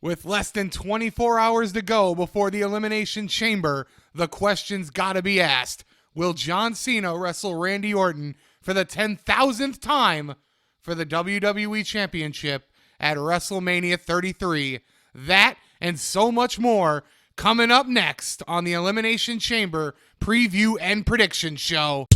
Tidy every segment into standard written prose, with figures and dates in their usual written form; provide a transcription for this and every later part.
With less than 24 hours to go before the Elimination Chamber, the question's gotta be asked. Will John Cena wrestle Randy Orton for the 10,000th time for the WWE Championship at WrestleMania 33? That and so much more coming up next on the Elimination Chamber Preview and Prediction Show.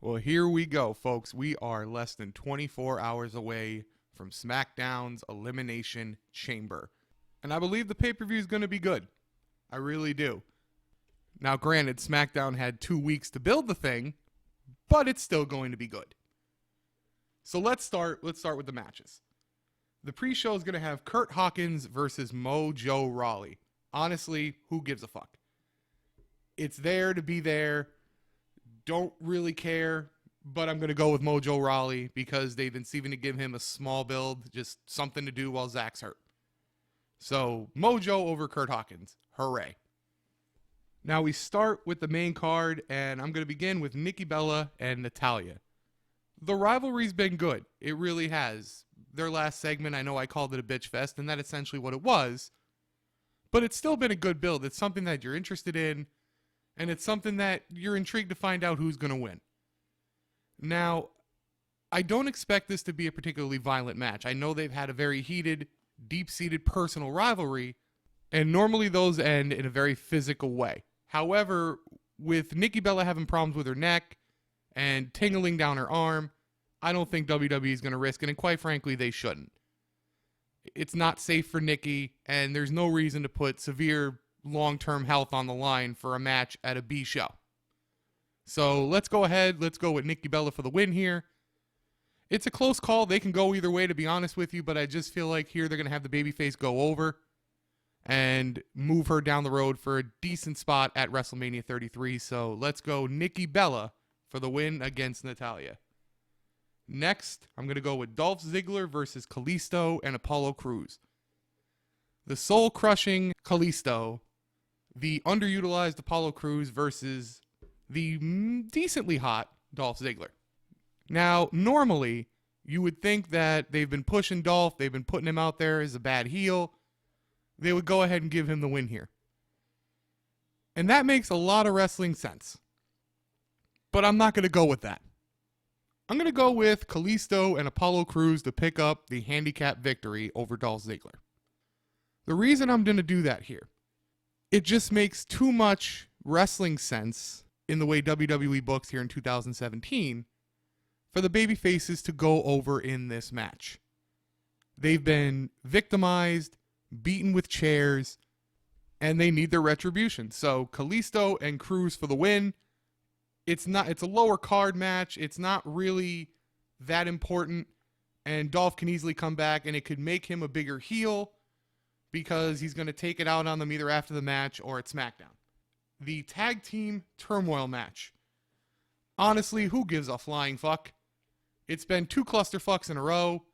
Well, here we go, folks. We are less than 24 hours away from SmackDown's Elimination Chamber. And I believe the pay-per-view is going to be good. I really do. Now, granted, SmackDown had 2 weeks to build the thing, but it's still going to be good. So let's start with the matches. The pre-show is going to have Curt Hawkins versus Mojo Rawley. Honestly, who gives a fuck? It's there to be there. Don't really care, but I'm going to go with Mojo Rawley because they've been seeming to give him a small build, just something to do while Zach's hurt. So, Mojo over Curt Hawkins. Hooray. Now we start with the main card, and I'm going to begin with Nikki Bella and Natalya. The rivalry's been good. It really has. Their last segment, I know I called it a bitch fest, and that's essentially what it was. But it's still been a good build. It's something that you're interested in. And it's something that you're intrigued to find out who's going to win. Now, I don't expect this to be a particularly violent match. I know they've had a very heated, deep-seated personal rivalry, and normally those end in a very physical way. However, with Nikki Bella having problems with her neck and tingling down her arm, I don't think WWE is going to risk it, and quite frankly, they shouldn't. It's not safe for Nikki, and there's no reason to put severe long-term health on the line for a match at a B show. So let's go ahead. Let's go with Nikki Bella for the win here. It's a close call. They can go either way, to be honest with you, but I just feel like here they're going to have the babyface go over and move her down the road for a decent spot at WrestleMania 33. So let's go Nikki Bella for the win against Natalya. Next, I'm going to go with Dolph Ziggler versus Kalisto and Apollo Crews. The soul-crushing Kalisto, the underutilized Apollo Crews versus the decently hot Dolph Ziggler. Now, normally, you would think that they've been pushing Dolph, they've been putting him out there as a bad heel. They would go ahead and give him the win here. And that makes a lot of wrestling sense. But I'm not going to go with that. I'm going to go with Kalisto and Apollo Crews to pick up the handicap victory over Dolph Ziggler. The reason I'm going to do that here, it just makes too much wrestling sense in the way WWE books here in 2017 for the babyfaces to go over in this match. They've been victimized, beaten with chairs, and they need their retribution. So Kalisto and Crews for the win. It's a lower card match. It's not really that important, and Dolph can easily come back, and it could make him a bigger heel because he's going to take it out on them either after the match or at SmackDown. The tag team turmoil match. Honestly, who gives a flying fuck? It's been 2 clusterfucks in a row.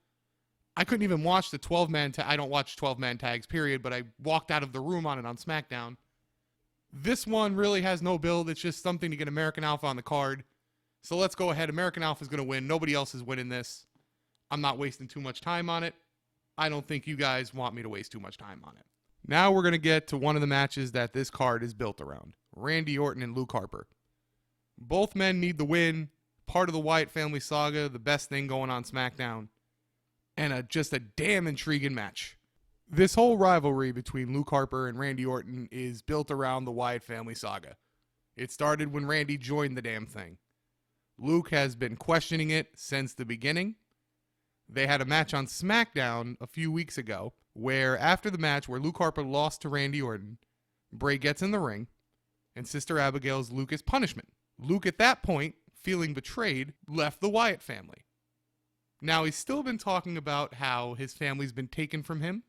I couldn't even watch the 12-man tag. I don't watch 12-man tags, period, but I walked out of the room on it on SmackDown. This one really has no build. It's just something to get American Alpha on the card. So let's go ahead. American Alpha is going to win. Nobody else is winning this. I'm not wasting too much time on it. I don't think you guys want me to waste too much time on it. Now we're going to get to one of the matches that this card is built around. Randy Orton and Luke Harper. Both men need the win. Part of the Wyatt family saga, the best thing going on SmackDown. And just a damn intriguing match. This whole rivalry between Luke Harper and Randy Orton is built around the Wyatt family saga. It started when Randy joined the damn thing. Luke has been questioning it since the beginning. They had a match on SmackDown a few weeks ago where after the match where Luke Harper lost to Randy Orton, Bray gets in the ring and Sister Abigail's Luke as punishment. Luke at that point, feeling betrayed, left the Wyatt family. Now he's still been talking about how his family's been taken from him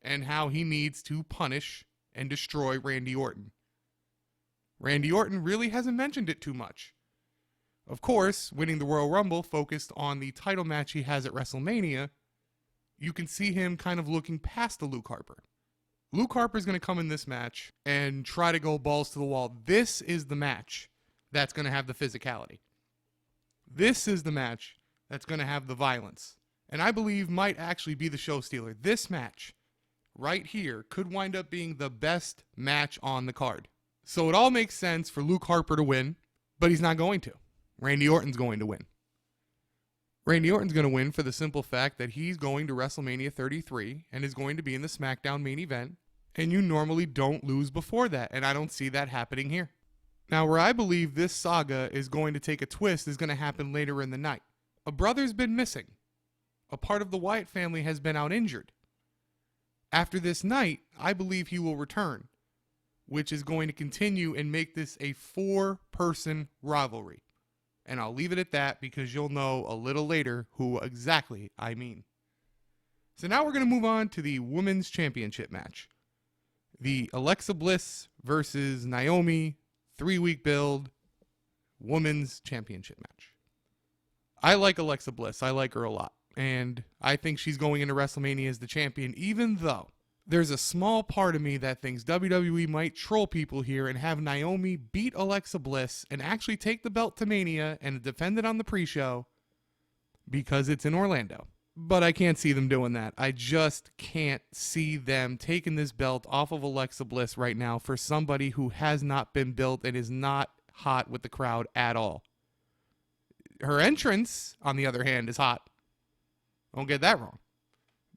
and how he needs to punish and destroy Randy Orton. Randy Orton really hasn't mentioned it too much. Of course, winning the Royal Rumble focused on the title match he has at WrestleMania, you can see him kind of looking past the Luke Harper. Luke Harper is going to come in this match and try to go balls to the wall. This is the match that's going to have the physicality. This is the match that's going to have the violence. And I believe might actually be the show stealer. This match right here could wind up being the best match on the card. So it all makes sense for Luke Harper to win, but he's not going to. Randy Orton's going to win. Randy Orton's going to win for the simple fact that he's going to WrestleMania 33 and is going to be in the SmackDown main event, and you normally don't lose before that, and I don't see that happening here. Now, where I believe this saga is going to take a twist is going to happen later in the night. A brother's been missing. A part of the Wyatt family has been out injured. After this night, I believe he will return, which is going to continue and make this a 4-person rivalry. And I'll leave it at that because you'll know a little later who exactly I mean. So now we're going to move on to the Women's Championship match. The Alexa Bliss versus Naomi 3-week build Women's Championship match. I like Alexa Bliss. I like her a lot. And I think she's going into WrestleMania as the champion, even though there's a small part of me that thinks WWE might troll people here and have Naomi beat Alexa Bliss and actually take the belt to Mania and defend it on the pre-show because it's in Orlando. But I can't see them doing that. I just can't see them taking this belt off of Alexa Bliss right now for somebody who has not been built and is not hot with the crowd at all. Her entrance, on the other hand, is hot. Don't get that wrong.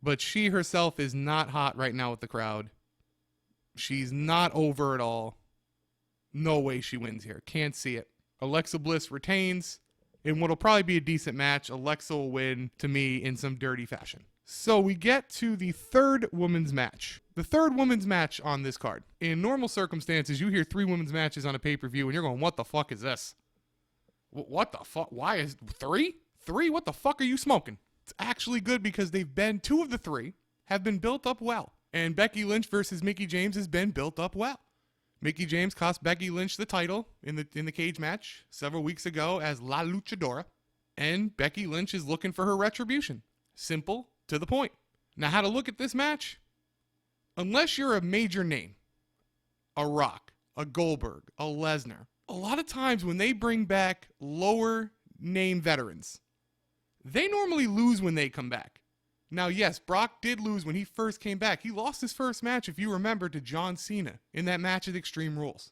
But she herself is not hot right now with the crowd. She's not over at all. No way she wins here. Can't see it. Alexa Bliss retains in what'll probably be a decent match. Alexa will win, to me, in some dirty fashion. So we get to the third women's match. The third women's match on this card. In normal circumstances, you hear 3 women's matches on a pay-per-view and you're going, what the fuck is this? What the fuck? Why is 3? 3? What the fuck are you smoking? It's actually good because 2 of the 3 have been built up well. And Becky Lynch versus Mickie James has been built up well. Mickie James cost Becky Lynch the title in the cage match several weeks ago as La Luchadora. And Becky Lynch is looking for her retribution. Simple, to the point. Now, how to look at this match? Unless you're a major name, a Rock, a Goldberg, a Lesnar, a lot of times when they bring back lower name veterans, they normally lose when they come back. Now, yes, Brock did lose when he first came back. He lost his first match, if you remember, to John Cena in that match at Extreme Rules.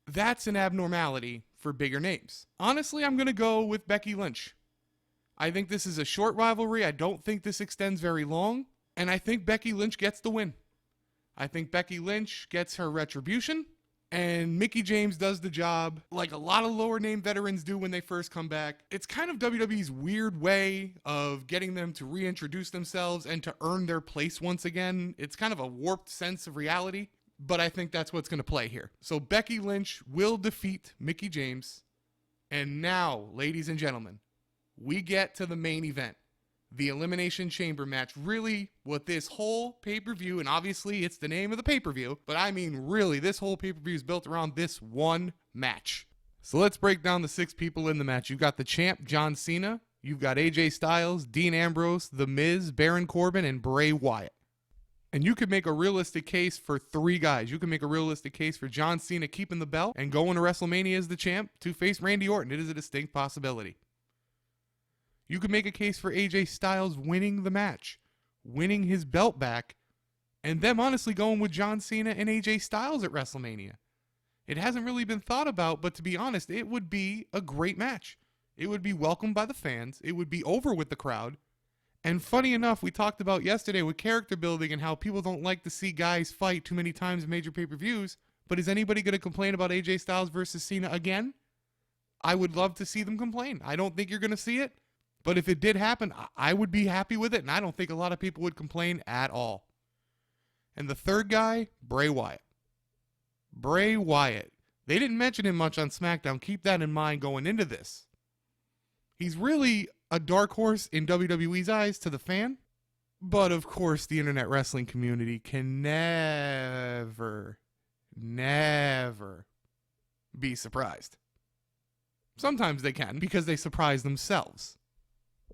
That's an abnormality for bigger names. Honestly, I'm going to go with Becky Lynch. I think this is a short rivalry. I don't think this extends very long. And I think Becky Lynch gets the win. I think Becky Lynch gets her retribution. And Mickie James does the job like a lot of lower name veterans do when they first come back. It's kind of WWE's weird way of getting them to reintroduce themselves and to earn their place once again. It's kind of a warped sense of reality, but I think that's what's going to play here. So Becky Lynch will defeat Mickie James. And now, ladies and gentlemen, we get to the main event. The Elimination Chamber match, really what this whole pay-per-view, and obviously it's the name of the pay-per-view, but I mean really this whole pay-per-view is built around this one match. So let's break down the 6 people in the match. You've got the champ, John Cena. You've got AJ Styles, Dean Ambrose, The Miz, Baron Corbin, and Bray Wyatt. And you could make a realistic case for 3 guys. You can make a realistic case for John Cena keeping the belt and going to WrestleMania as the champ to face Randy Orton. It is a distinct possibility. You could make a case for AJ Styles winning the match, winning his belt back, and them honestly going with John Cena and AJ Styles at WrestleMania. It hasn't really been thought about, but to be honest, it would be a great match. It would be welcomed by the fans. It would be over with the crowd. And funny enough, we talked about yesterday with character building and how people don't like to see guys fight too many times in major pay-per-views, but is anybody going to complain about AJ Styles versus Cena again? I would love to see them complain. I don't think you're going to see it. But if it did happen, I would be happy with it, and I don't think a lot of people would complain at all. And the third guy, Bray Wyatt. Bray Wyatt. They didn't mention him much on SmackDown. Keep that in mind going into this. He's really a dark horse in WWE's eyes to the fan. But, of course, the internet wrestling community can never be surprised. Sometimes they can because they surprise themselves.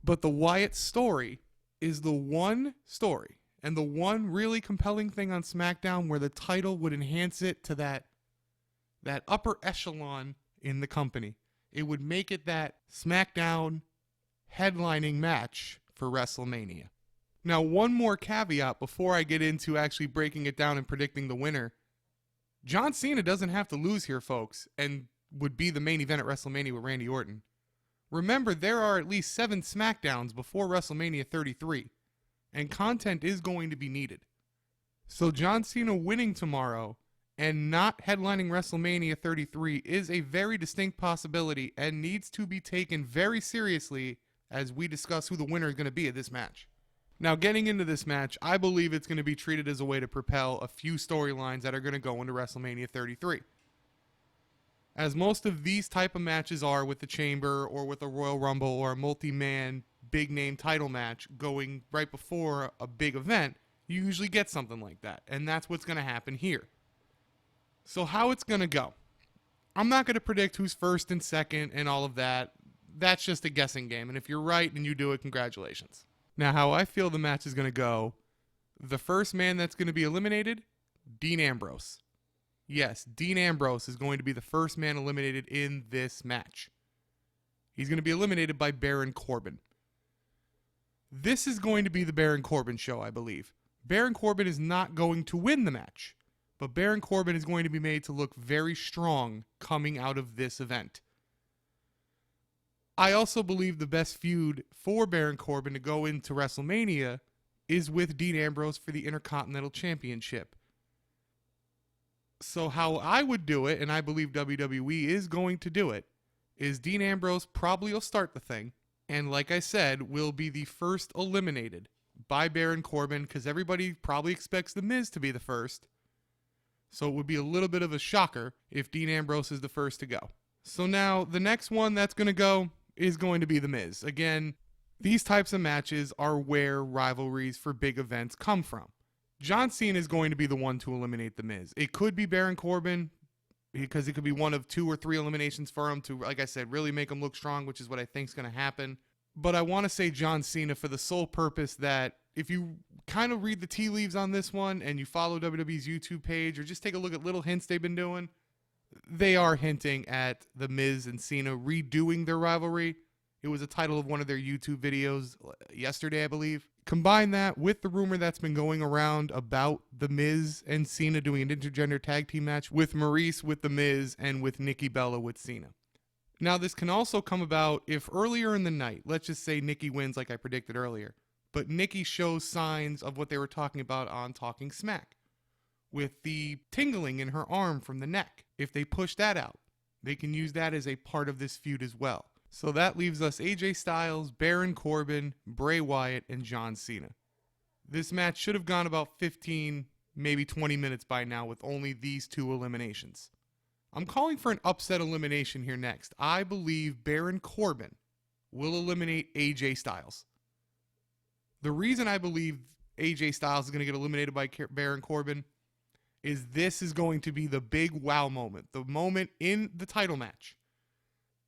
But the Wyatt story is the one story and the one really compelling thing on SmackDown where the title would enhance it to that upper echelon in the company. It would make it that SmackDown headlining match for WrestleMania. Now, one more caveat before I get into actually breaking it down and predicting the winner. John Cena doesn't have to lose here, folks, and would be the main event at WrestleMania with Randy Orton. Remember, there are at least 7 SmackDowns before WrestleMania 33, and content is going to be needed. So John Cena winning tomorrow and not headlining WrestleMania 33 is a very distinct possibility and needs to be taken very seriously as we discuss who the winner is going to be of this match. Now, getting into this match, I believe it's going to be treated as a way to propel a few storylines that are going to go into WrestleMania 33. As most of these type of matches are with the Chamber or with a Royal Rumble or a multi-man big name title match going right before a big event, you usually get something like that. And that's what's going to happen here. So how it's going to go. I'm not going to predict who's first and second and all of that. That's just a guessing game. And if you're right and you do it, congratulations. Now, how I feel the match is going to go, the first man that's going to be eliminated, Dean Ambrose. Yes, Dean Ambrose is going to be the first man eliminated in this match. He's going to be eliminated by Baron Corbin. This is going to be the Baron Corbin show, I believe. Baron Corbin is not going to win the match, but Baron Corbin is going to be made to look very strong coming out of this event. I also believe the best feud for Baron Corbin to go into WrestleMania is with Dean Ambrose for the Intercontinental Championship. So how I would do it, and I believe WWE is going to do it, is Dean Ambrose probably will start the thing, and like I said, will be the first eliminated by Baron Corbin, because everybody probably expects The Miz to be the first. So it would be a little bit of a shocker if Dean Ambrose is the first to go. So now, the next one that's going to go is going to be The Miz. Again, these types of matches are where rivalries for big events come from. John Cena is going to be the one to eliminate The Miz. It could be Baron Corbin, because it could be one of 2 or 3 eliminations for him to, like I said, really make him look strong, which is what I think is going to happen. But I want to say John Cena for the sole purpose that if you kind of read the tea leaves on this one and you follow WWE's YouTube page or just take a look at little hints they've been doing, they are hinting at The Miz and Cena redoing their rivalry. It was a title of one of their YouTube videos yesterday, I believe. Combine that with the rumor that's been going around about The Miz and Cena doing an intergender tag team match with Maurice with The Miz and with Nikki Bella with Cena. Now, this can also come about if earlier in the night, let's just say Nikki wins like I predicted earlier, but Nikki shows signs of what they were talking about on Talking Smack with the tingling in her arm from the neck. If they push that out, they can use that as a part of this feud as well. So that leaves us AJ Styles, Baron Corbin, Bray Wyatt, and John Cena. This match should have gone about 15, maybe 20 minutes by now with only these 2 eliminations. I'm calling for an upset elimination here next. I believe Baron Corbin will eliminate AJ Styles. The reason I believe AJ Styles is going to get eliminated by Baron Corbin is this is going to be the big wow moment. The moment in the title match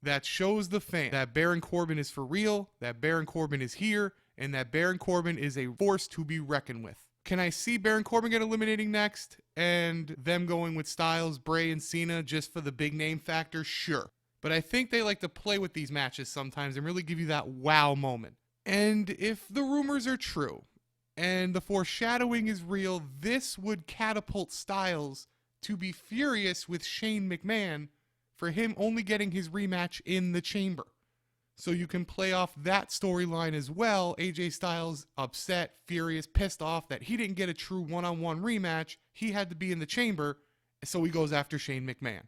that shows the fan that Baron Corbin is for real, that Baron Corbin is here, and that Baron Corbin is a force to be reckoned with. Can I see Baron Corbin get eliminating next and them going with Styles, Bray, and Cena just for the big name factor? Sure. But I think they like to play with these matches sometimes and really give you that wow moment. And if the rumors are true and the foreshadowing is real, this would catapult Styles to be furious with Shane McMahon for him only getting his rematch in the Chamber. So you can play off that storyline as well. AJ Styles upset, furious, pissed off that he didn't get a true one-on-one rematch. He had to be in the Chamber, so he goes after Shane McMahon.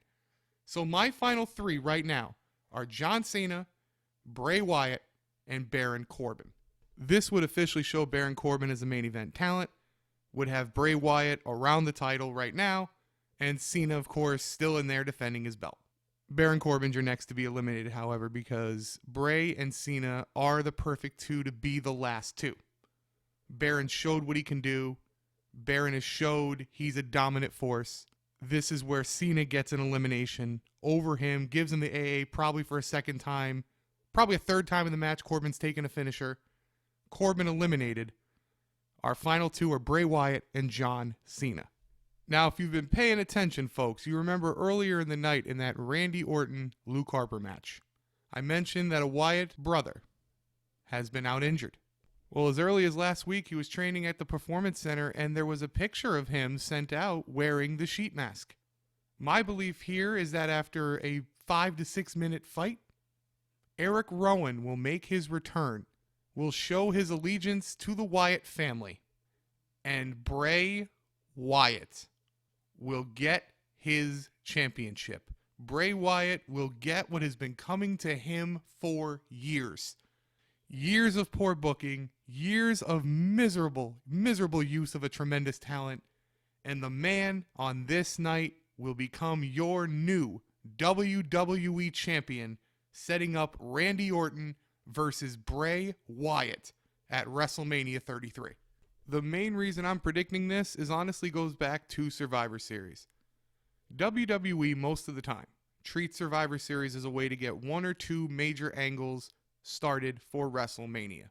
So my final 3 right now are John Cena, Bray Wyatt, and Baron Corbin. This would officially show Baron Corbin as a main event talent, would have Bray Wyatt around the title right now, and Cena, of course, still in there defending his belt. Baron Corbin's your next to be eliminated, however, because Bray and Cena are the perfect 2 to be the last 2. Baron showed what he can do. Baron has showed he's a dominant force. This is where Cena gets an elimination over him, gives him the AA probably for a second time, probably a third time in the match. Corbin's taking a finisher. Corbin eliminated. Our final two are Bray Wyatt and John Cena. Now, if you've been paying attention, folks, you remember earlier in the night in that Randy Orton-Luke Harper match, I mentioned that a Wyatt brother has been out injured. Well, as early as last week, he was training at the Performance Center, and there was a picture of him sent out wearing the sheet mask. My belief here is that after a 5 to 6 minute fight, Eric Rowan will make his return, will show his allegiance to the Wyatt family, and Bray Wyatt will get his championship. Bray Wyatt will get what has been coming to him for years. Years of poor booking, years of miserable use of a tremendous talent, and the man on this night will become your new WWE champion, setting up Randy Orton versus Bray Wyatt at WrestleMania 33. The main reason I'm predicting this is honestly goes back to Survivor Series. WWE most of the time treats Survivor Series as a way to get one or two major angles started for WrestleMania.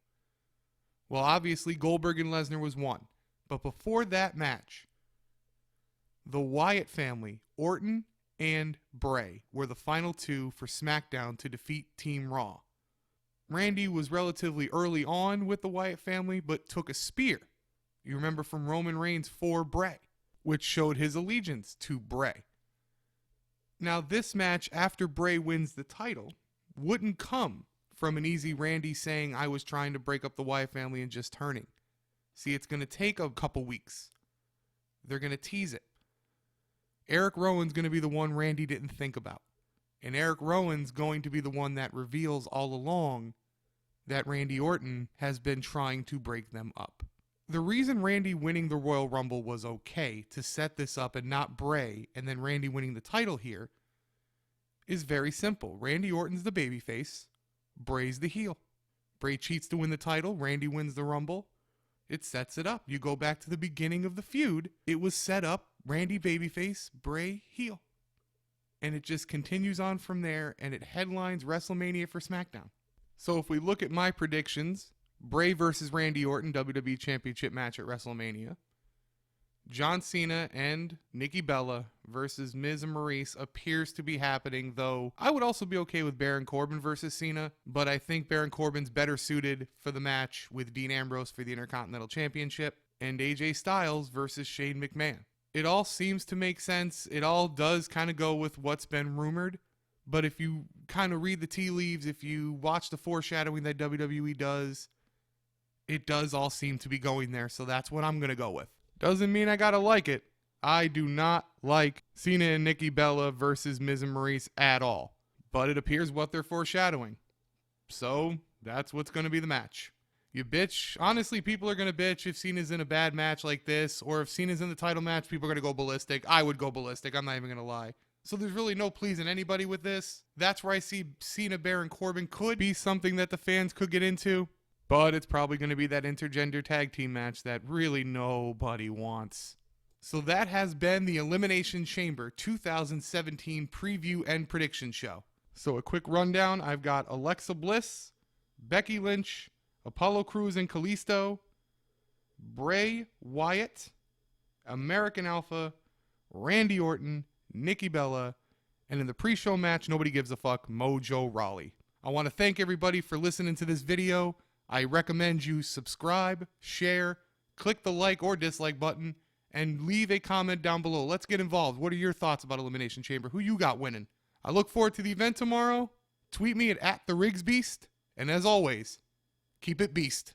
Well, obviously Goldberg and Lesnar was one, but before that match, the Wyatt family, Orton and Bray, were the final two for SmackDown to defeat Team Raw. Randy was relatively early on with the Wyatt family, but took a spear, you remember, from Roman Reigns for Bray, which showed his allegiance to Bray. Now, this match, after Bray wins the title, wouldn't come from an easy Randy saying, I was trying to break up the Wyatt family and just turning. See, it's going to take a couple weeks. They're going to tease it. Eric Rowan's going to be the one Randy didn't think about. And Eric Rowan's going to be the one that reveals all along that Randy Orton has been trying to break them up. The reason Randy winning the Royal Rumble was okay to set this up and not Bray, and then Randy winning the title here, is very simple. Randy Orton's the babyface, Bray's the heel. Bray cheats to win the title, Randy wins the Rumble. It sets it up. You go back to the beginning of the feud, it was set up, Randy babyface, Bray heel. And it just continues on from there, and it headlines WrestleMania for SmackDown. So if we look at my predictions, Bray versus Randy Orton, WWE Championship match at WrestleMania. John Cena and Nikki Bella versus Miz and Maurice appears to be happening, though I would also be okay with Baron Corbin versus Cena, but I think Baron Corbin's better suited for the match with Dean Ambrose for the Intercontinental Championship, and AJ Styles versus Shane McMahon. It all seems to make sense. It all does kind of go with what's been rumored, but if you kind of read the tea leaves, if you watch the foreshadowing that WWE does, it does all seem to be going there, so that's what I'm going to go with. Doesn't mean I got to like it. I do not like Cena and Nikki Bella versus Miz and Maurice at all, but it appears what they're foreshadowing. So that's what's going to be the match. You bitch. Honestly, people are going to bitch if Cena's in a bad match like this, or if Cena's in the title match, people are going to go ballistic. I would go ballistic. I'm not even going to lie. So there's really no pleasing anybody with this. That's where I see Cena, Baron Corbin could be something that the fans could get into. But it's probably going to be that intergender tag team match that really nobody wants. So that has been the Elimination Chamber 2017 preview and prediction show. So a quick rundown. I've got Alexa Bliss, Becky Lynch, Apollo Crews and Kalisto, Bray Wyatt, American Alpha, Randy Orton, Nikki Bella, and in the pre-show match, nobody gives a fuck, Mojo Rawley. I want to thank everybody for listening to this video. I recommend you subscribe, share, click the like or dislike button, and leave a comment down below. Let's get involved. What are your thoughts about Elimination Chamber? Who you got winning? I look forward to the event tomorrow. Tweet me at @TheRigsBeast. And as always, keep it beast.